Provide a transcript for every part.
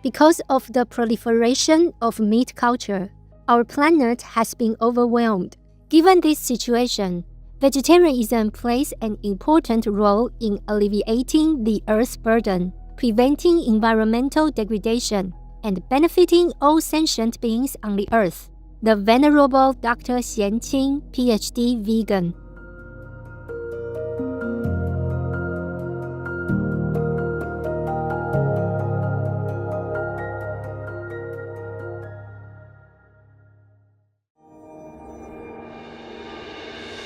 Because of the proliferation of meat culture, our planet has been overwhelmed. Given this situation, vegetarianism plays an important role in alleviating the Earth's burden, preventing environmental degradation, and benefiting all sentient beings on the Earth. The Venerable Dr. Xian Qing, PhD, vegan.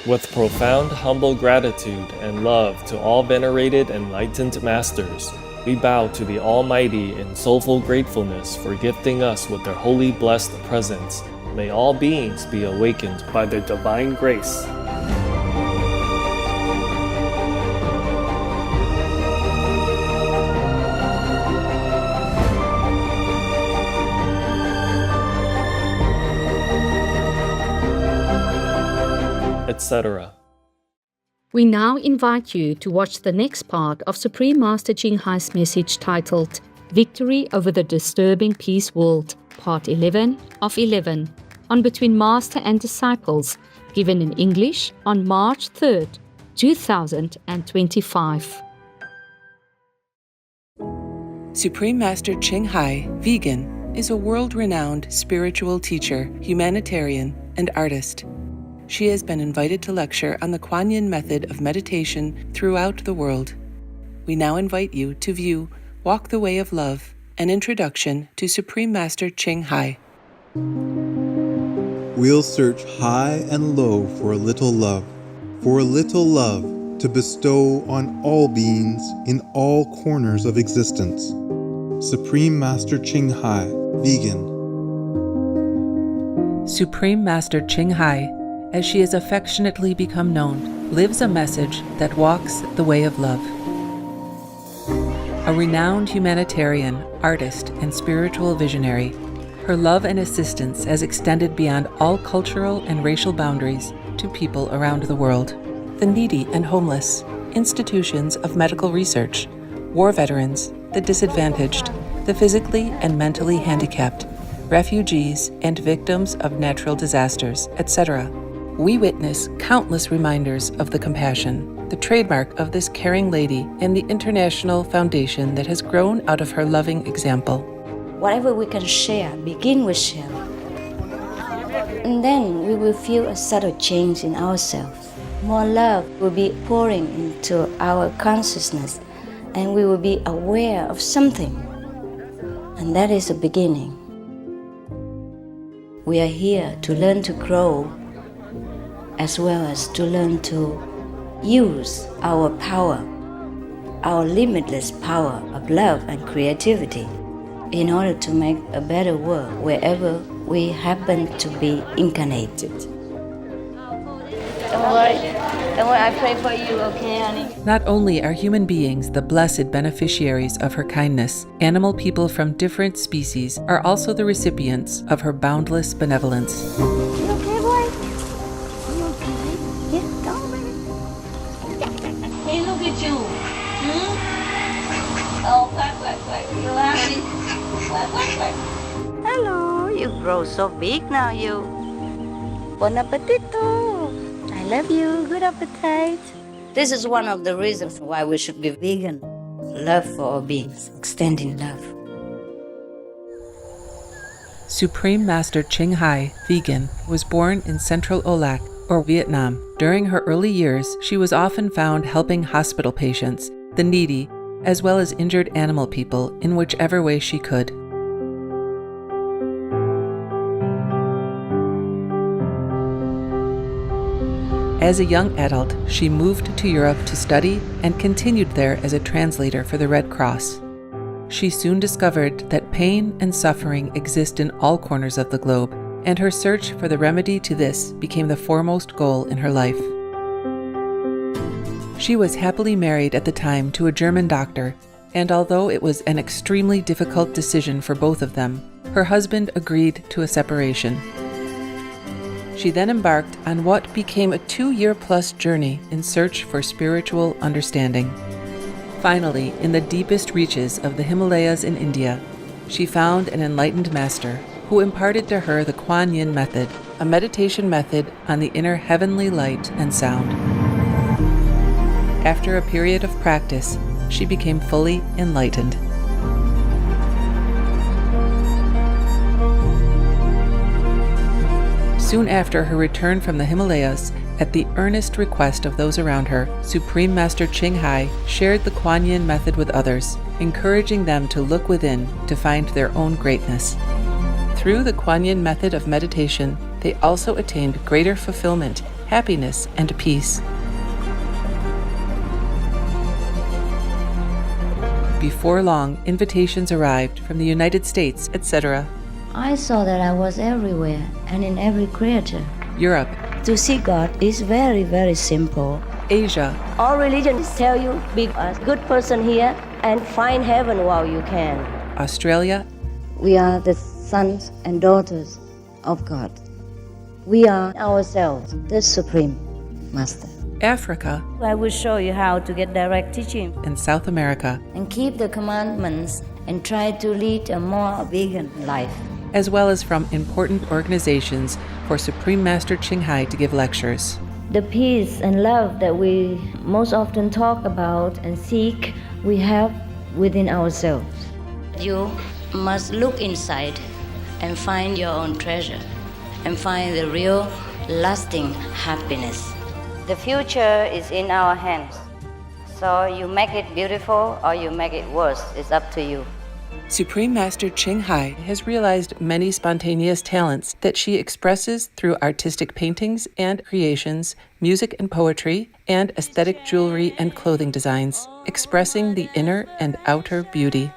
With profound humble gratitude and love to all venerated enlightened masters, we bow to the Almighty in soulful gratefulness for gifting us with their holy blessed presence. May all beings be awakened by their divine grace. Etc. We now invite you to watch the next part of Supreme Master Ching Hai's message titled Victory Over the Disturbing Peace World, Part 11 of 11, on Between Master and Disciples, given in English on March 3rd, 2025. Supreme Master Ching Hai, vegan, is a world-renowned spiritual teacher, humanitarian, and artist. She has been invited to lecture on the Kuan Yin method of meditation throughout the world. We now invite you to view Walk the Way of Love, an introduction to Supreme Master Ching Hai. We'll search high and low for a little love to bestow on all beings in all corners of existence. Supreme Master Ching Hai, vegan. Supreme Master Ching Hai, as she has affectionately become known, lives a message that walks the way of love. A renowned humanitarian, artist, and spiritual visionary, her love and assistance has extended beyond all cultural and racial boundaries to people around the world. The needy and homeless, institutions of medical research, war veterans, the disadvantaged, the physically and mentally handicapped, refugees, and victims of natural disasters, etc. We witness countless reminders of the compassion, the trademark of this caring lady, and the international foundation that has grown out of her loving example. Whatever we can share, begin with sharing. And then we will feel a subtle change in ourselves. More love will be pouring into our consciousness, and we will be aware of something. And that is the beginning. We are here to learn to grow, as well as to learn to use our power, our limitless power of love and creativity, in order to make a better world wherever we happen to be incarnated. Don't worry, I pray for you, okay, honey? Not only are human beings the blessed beneficiaries of her kindness, animal people from different species are also the recipients of her boundless benevolence. You okay, boy? You okay? Yeah, go on, baby. Hey, look at you. Oh, quack. You happy? Quack. Hello, you grow so big now, you. Bon appetito. I love you. Good appetite. This is one of the reasons why we should be vegan. Love for all beings, extending love. Supreme Master Ching Hai, vegan, was born in Central Olac, or Vietnam. During her early years, she was often found helping hospital patients, the needy, as well as injured animal people in whichever way she could. As a young adult, she moved to Europe to study and continued there as a translator for the Red Cross. She soon discovered that pain and suffering exist in all corners of the globe, and her search for the remedy to this became the foremost goal in her life. She was happily married at the time to a German doctor, and although it was an extremely difficult decision for both of them, her husband agreed to a separation. She then embarked on what became a 2-year-plus journey in search for spiritual understanding. Finally, in the deepest reaches of the Himalayas in India, she found an enlightened master who imparted to her the Kuan Yin method, a meditation method on the inner heavenly light and sound. After a period of practice, she became fully enlightened. Soon after her return from the Himalayas, at the earnest request of those around her, Supreme Master Ching Hai shared the Kuan Yin method with others, encouraging them to look within to find their own greatness. Through the Kuan Yin method of meditation, they also attained greater fulfillment, happiness, and peace. Before long, invitations arrived from the United States, etc., I saw that I was everywhere and in every creature. Europe, To see God is very, very simple. Asia, All religions tell you be a good person here and find heaven while you can. Australia, We are the sons and daughters of God. We are ourselves, the Supreme Master. Africa, I will show you how to get direct teaching. and South America, And keep the commandments and try to lead a more vegan life. as well as from important organizations for Supreme Master Ching Hai to give lectures. The peace and love that we most often talk about and seek, we have within ourselves. You must look inside and find your own treasure and find the real lasting happiness. The future is in our hands. So you make it beautiful or you make it worse. It's up to you. Supreme Master Ching Hai has realized many spontaneous talents that she expresses through artistic paintings and creations, music and poetry, and aesthetic jewelry and clothing designs, expressing the inner and outer beauty.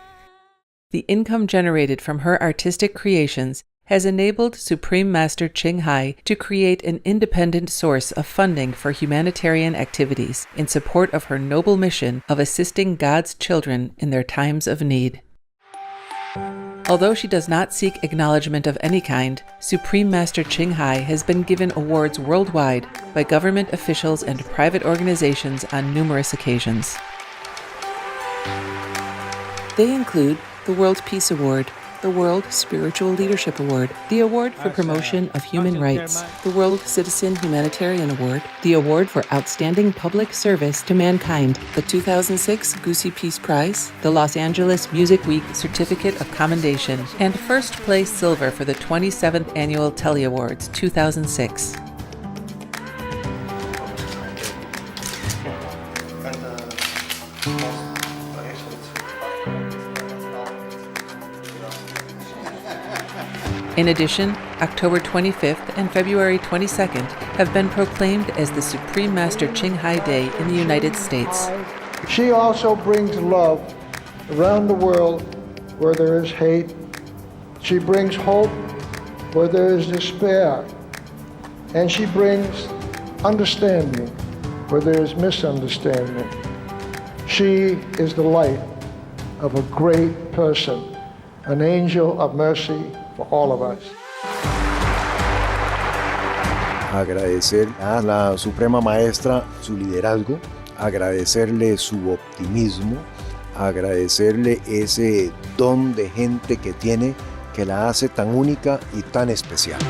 The income generated from her artistic creations has enabled Supreme Master Ching Hai to create an independent source of funding for humanitarian activities in support of her noble mission of assisting God's children in their times of need. Although she does not seek acknowledgement of any kind, Supreme Master Ching Hai has been given awards worldwide by government officials and private organizations on numerous occasions. They include the World Peace Award, the World Spiritual Leadership Award, the Award for Promotion of Human Rights, the World Citizen Humanitarian Award, the Award for Outstanding Public Service to Mankind, the 2006 Goosey Peace Prize, the Los Angeles Music Week Certificate of Commendation, and first place silver for the 27th Annual Telly Awards 2006. In addition, October 25th and February 22nd have been proclaimed as the Supreme Master Ching Hai Day in the United States. She also brings love around the world where there is hate. She brings hope where there is despair. And she brings understanding where there is misunderstanding. She is the light of a great person, an angel of mercy for all of us. Agradecer a la Suprema Maestra su liderazgo, agradecerle su optimismo, agradecerle ese don de gente que tiene que la hace tan única y tan especial.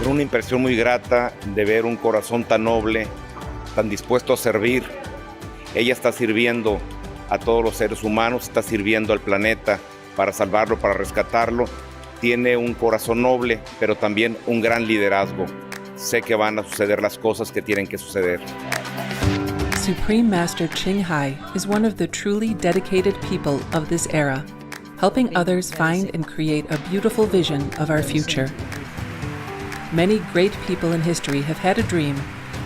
Una impresión muy grata de ver un corazón tan noble, tan dispuesto a servir. Ella está sirviendo a todos los seres humanos, está sirviendo al planeta para salvarlo, para rescatarlo. Tiene un corazón noble, pero también un gran liderazgo. Sé que van a suceder las cosas que tienen que suceder. Supreme Master Ching Hai is one of the truly dedicated people of this era, helping others find and create a beautiful vision of our future. Many great people in history have had a dream,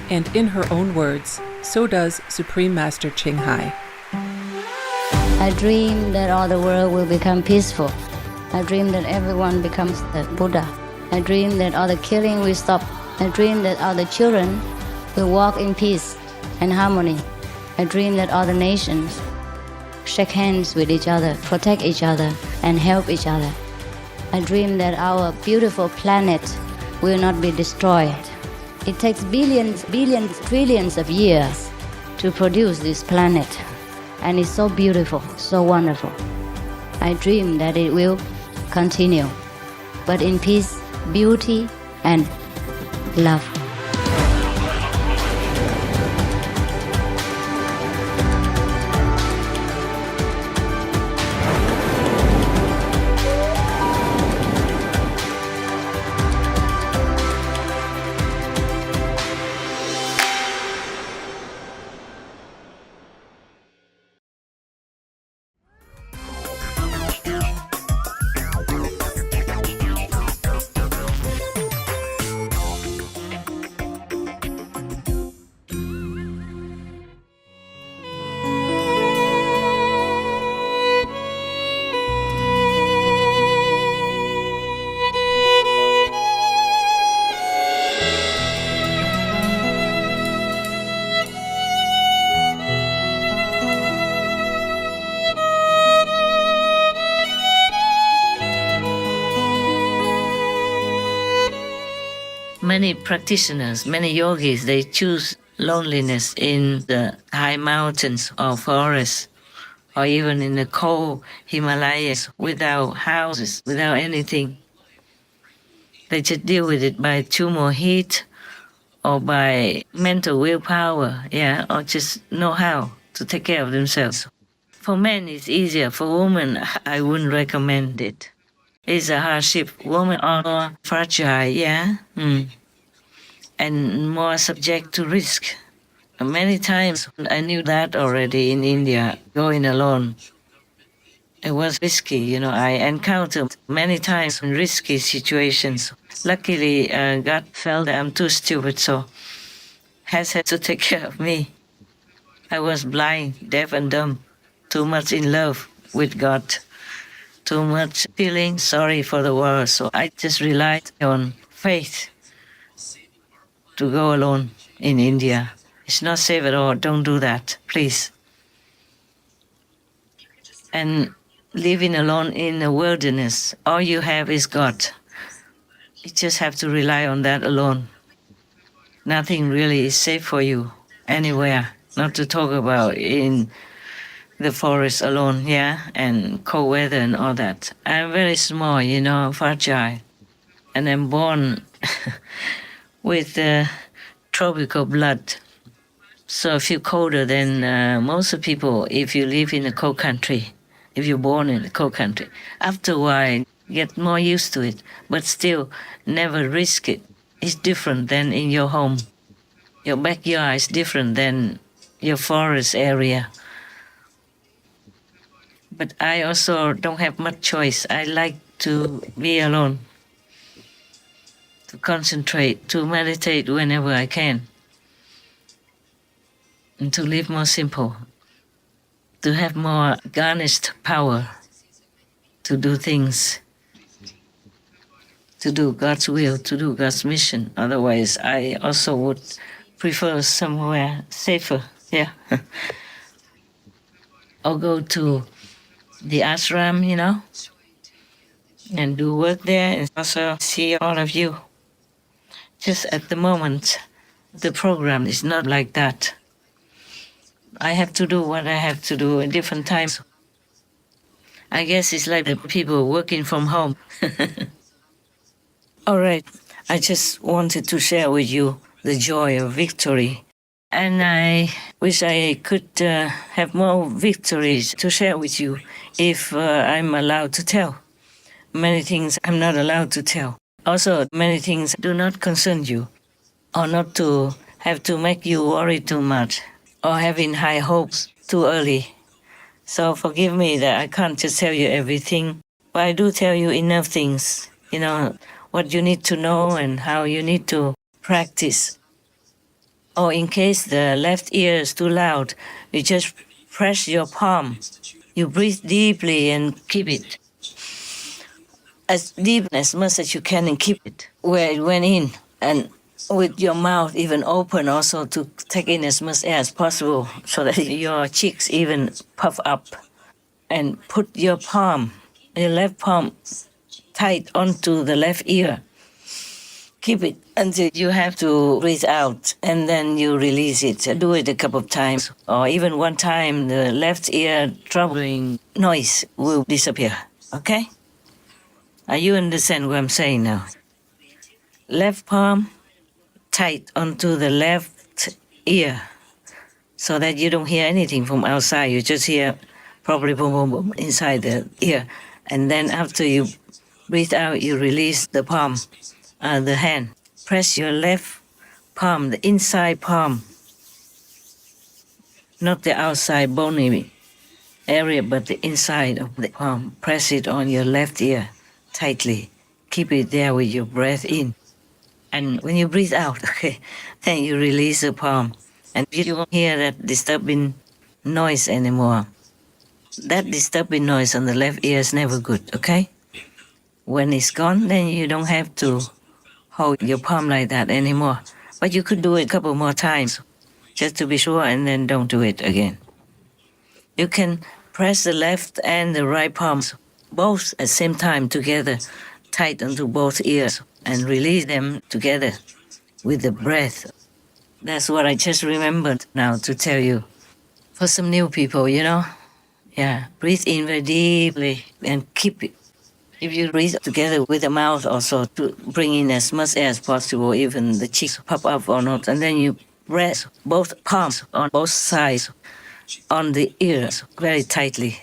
and in her own words, so does Supreme Master Ching Hai. I dream that all the world will become peaceful. I dream that everyone becomes the Buddha. I dream that all the killing will stop. I dream that all the children will walk in peace and harmony. I dream that all the nations shake hands with each other, protect each other, and help each other. I dream that our beautiful planet will not be destroyed. It takes billions, trillions of years to produce this planet. And it's so beautiful, so wonderful. I dream that it will continue, but in peace, beauty, and love. Many practitioners, many yogis, they choose loneliness in the high mountains or forests, or even in the cold Himalayas without houses, without anything. They just deal with it by too more heat or by mental willpower, or just know how to take care of themselves. For men, it's easier. For women, I wouldn't recommend it. It's a hardship. Women are more fragile, and more subject to risk. Many times I knew that already in India, going alone. It was risky, I encountered many times in risky situations. Luckily, God felt that I'm too stupid, so has had to take care of me. I was blind, deaf and dumb, too much in love with God, too much feeling sorry for the world, so I just relied on faith to go alone in India. It's not safe at all. Don't do that, please. And living alone in the wilderness, all you have is God. You just have to rely on that alone. Nothing really is safe for you anywhere, not to talk about in the forest alone, and cold weather and all that. I'm very small, fragile, and I'm born with tropical blood. So I feel colder than most of people if you live in a cold country, if you're born in a cold country. After a while, get more used to it, but still never risk it. It's different than in your home. Your backyard is different than your forest area. But I also don't have much choice. I like to be alone, to concentrate, to meditate whenever I can, and to live more simple, to have more garnished power to do things, to do God's will, to do God's mission. Otherwise, I also would prefer somewhere safer, or go to the ashram, and do work there and also see all of you. Just at the moment, the program is not like that. I have to do what I have to do at different times. I guess it's like the people working from home. All right, I just wanted to share with you the joy of victory. And I wish I could have more victories to share with you if I'm allowed to tell. Many things I'm not allowed to tell. Also, many things do not concern you, or not to have to make you worry too much, or having high hopes too early. So forgive me that I can't just tell you everything, but I do tell you enough things, what you need to know and how you need to practice. Or in case the left ear is too loud, you just press your palm. You breathe deeply and keep it as deep as much as you can and keep it where it went in. And with your mouth even open also to take in as much air as possible so that your cheeks even puff up. And put your palm, your left palm, tight onto the left ear. Keep it until you have to breathe out, and then you release it. Do it a couple of times, or even one time, the left ear troubling noise will disappear. Okay? Are you understand what I'm saying now? Left palm tight onto the left ear, so that you don't hear anything from outside. You just hear probably boom, boom, boom inside the ear. And then after you breathe out, you release the palm, the hand. Press your left palm, the inside palm, not the outside bony area, but the inside of the palm. Press it on your left ear tightly. Keep it there with your breath in. And when you breathe out, okay, then you release the palm. And you won't hear that disturbing noise anymore. That disturbing noise on the left ear is never good, okay? When it's gone, then you don't have to hold your palm like that anymore. But you could do it a couple more times, just to be sure, and then don't do it again. You can press the left and the right palms, both at the same time together, tight onto both ears, and release them together with the breath. That's what I just remembered now to tell you. For some new people, yeah, breathe in very deeply and keep it. If you breathe together with the mouth also to bring in as much air as possible, even the cheeks pop up or not, and then you press both palms on both sides on the ears very tightly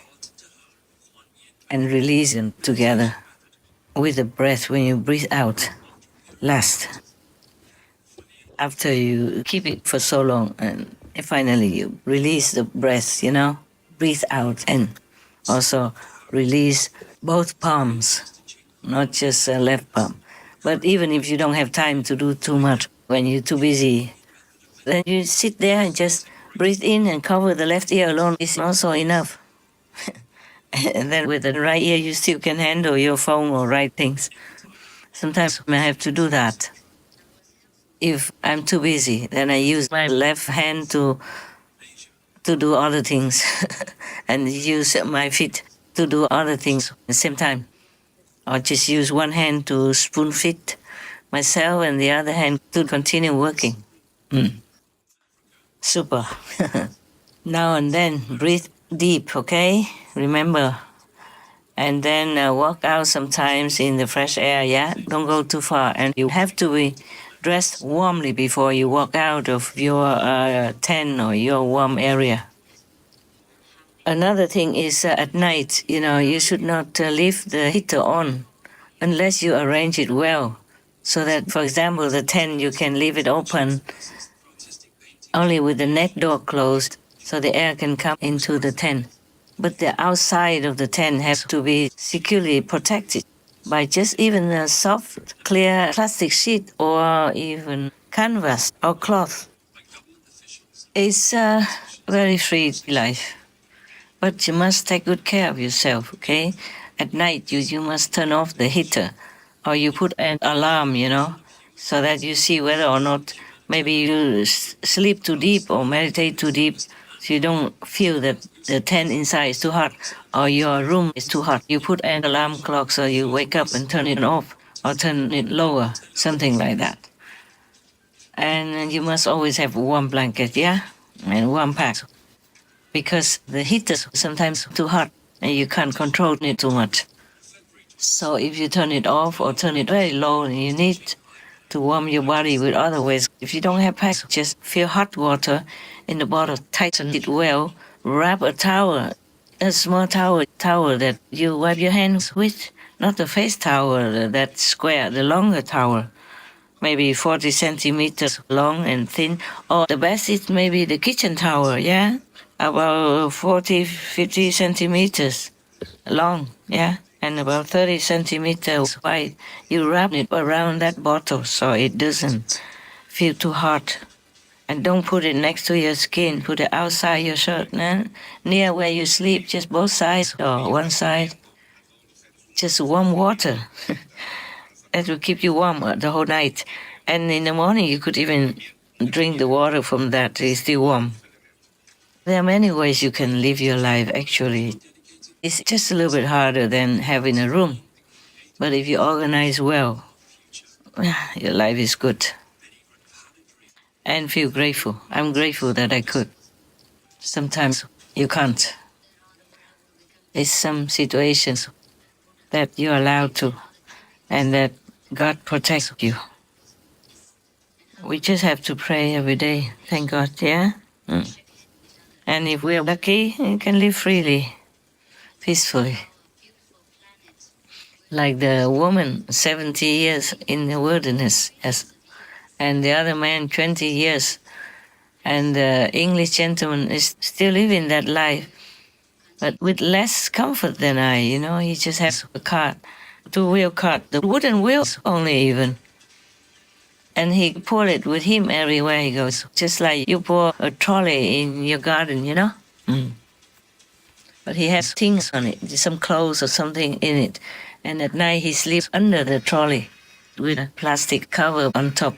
and release them together with the breath when you breathe out last. After you keep it for so long and finally you release the breath, breathe out and also release both palms, not just the left palm. But even if you don't have time to do too much, when you're too busy, then you sit there and just breathe in and cover the left ear alone is also enough. And then with the right ear, you still can handle your phone or write things. Sometimes I have to do that. If I'm too busy, then I use my left hand to do other things and use my feet to do other things at the same time. Or just use one hand to spoon feed myself and the other hand to continue working. Super. Now and then, breathe deep, okay? Remember. And then walk out sometimes in the fresh air, yeah? Don't go too far. And you have to be dressed warmly before you walk out of your tent or your warm area. Another thing is at night, you should not leave the heater on unless you arrange it well. So that, for example, the tent, you can leave it open only with the neck door closed so the air can come into the tent. But the outside of the tent has to be securely protected by just even a soft, clear plastic sheet or even canvas or cloth. It's a very free life. But you must take good care of yourself, okay? At night, you must turn off the heater or you put an alarm, so that you see whether or not maybe you sleep too deep or meditate too deep so you don't feel that the tent inside is too hot or your room is too hot. You put an alarm clock so you wake up and turn it off or turn it lower, something like that. And you must always have a warm blanket, yeah? And warm pack. Because the heat is sometimes too hot and you can't control it too much. So if you turn it off or turn it very low, you need to warm your body with other ways. If you don't have packs, just fill hot water in the bottle, tighten it well, wrap a towel, a small towel that you wipe your hands with, not the face towel, that square, the longer towel, maybe 40 centimeters long and thin, or the best is maybe the kitchen towel, yeah? About 40, 50 centimeters long, yeah? And about 30 centimeters wide. You wrap it around that bottle so it doesn't feel too hot. And don't put it next to your skin. Put it outside your shirt, near where you sleep, just both sides or one side. Just warm water. That will keep you warm the whole night. And in the morning, you could even drink the water from that. It's still warm. There are many ways you can live your life, actually. It's just a little bit harder than having a room. But if you organize well, your life is good. And feel grateful. I'm grateful that I could. Sometimes you can't. It's some situations that you're allowed to, and that God protects you. We just have to pray every day. Thank God, yeah? And if we're lucky, we can live freely, peacefully. Like the woman, 70 years in the wilderness, yes. And the other man, 20 years. And the English gentleman is still living that life, but with less comfort than I, He just has a cart, two-wheel cart, the wooden wheels only even. And he pull it with him everywhere he goes, just like you pull a trolley in your garden, But he has things on it, some clothes or something in it. And at night he sleeps under the trolley with a plastic cover on top,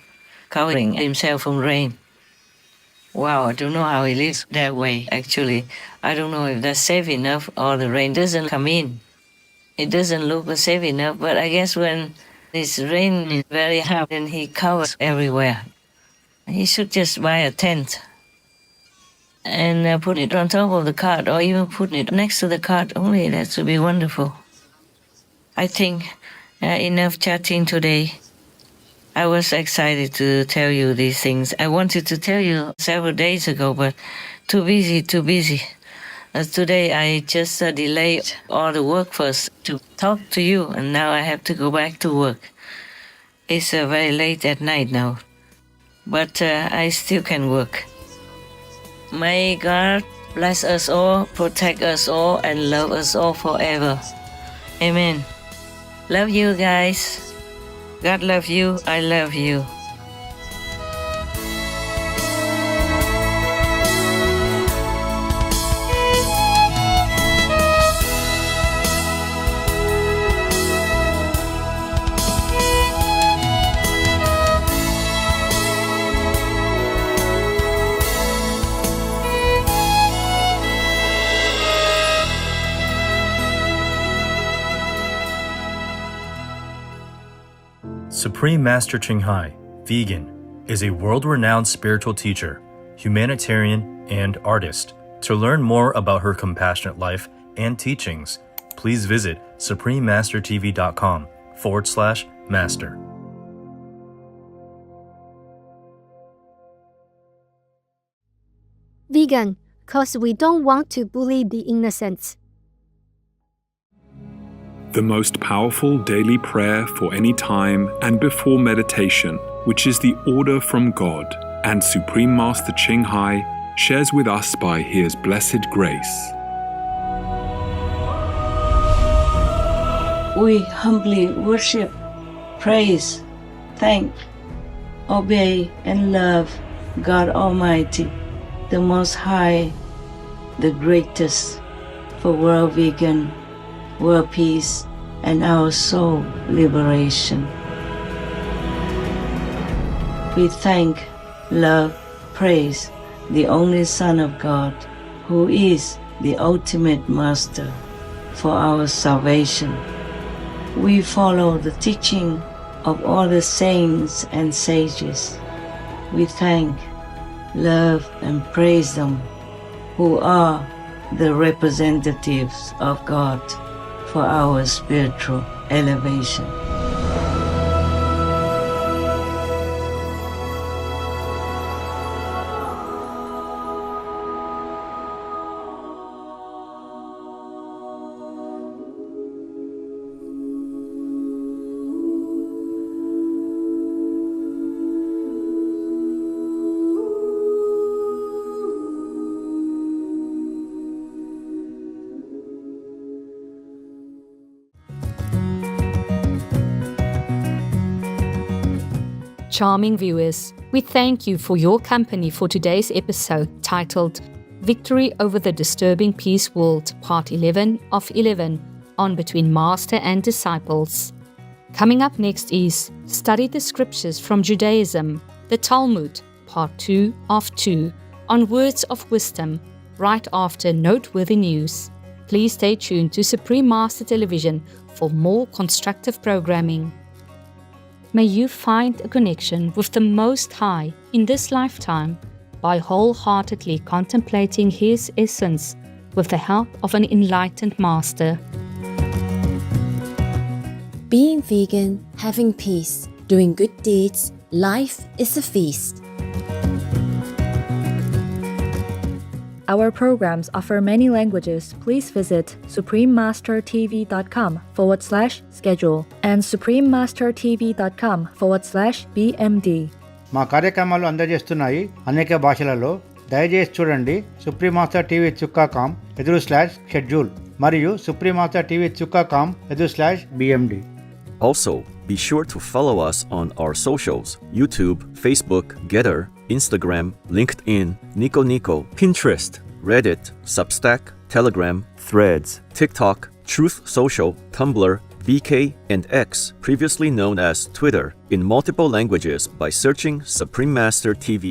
covering himself from rain. Wow, I don't know how he lives that way, actually. I don't know if that's safe enough or the rain doesn't come in. It doesn't look safe enough, but I guess when it's raining very hard, then he covers everywhere. He should just buy a tent and put it on top of the cart, or even put it next to the cart only. That would be wonderful. I think enough chatting today. I was excited to tell you these things. I wanted to tell you several days ago, but too busy. Today I just delayed all the work first to talk to you, and now I have to go back to work. It's very late at night now, but I still can work. May God bless us all, protect us all, and love us all forever. Amen. Love you guys. God love you. I love you. Supreme Master Ching Hai, vegan, is a world-renowned spiritual teacher, humanitarian, and artist. To learn more about her compassionate life and teachings, please visit suprememastertv.com/master. Vegan, cause we don't want to bully the innocents. The most powerful daily prayer for any time and before meditation, which is the order from God, and Supreme Master Ching Hai shares with us by His blessed grace. We humbly worship, praise, thank, obey, and love God Almighty, the Most High, the greatest, for world vegan, world peace, and our soul liberation. We thank, love, praise the only Son of God, who is the ultimate Master for our salvation. We follow the teaching of all the saints and sages. We thank, love, and praise them, who are the representatives of God for our spiritual elevation. Charming viewers, we thank you for your company for today's episode titled Victory Over the Disturbing Peace World, Part 11 of 11 on Between Master and Disciples. Coming up next is Study the Scriptures from Judaism, the Talmud, Part 2 of 2 on Words of Wisdom, right after noteworthy news. Please stay tuned to Supreme Master Television for more constructive programming. May you find a connection with the Most High in this lifetime by wholeheartedly contemplating His essence with the help of an enlightened master. Being vegan, having peace, doing good deeds, life is a feast. Our programs offer many languages. Please visit suprememastertv.com/schedule and suprememastertv.com/BMD. మా కార్యక్రమాలు అందజేస్తున్నాయి అనేక భాషలలో. దయచేసి చూడండి suprememastertv.com/schedule మరియు suprememastertv.com/BMD. Also, be sure to follow us on our socials: YouTube, Facebook, Getter, Instagram, LinkedIn, Nico Nico, Pinterest, Reddit, Substack, Telegram, Threads, TikTok, Truth Social, Tumblr, VK, and X, previously known as Twitter, in multiple languages by searching Supreme Master TV.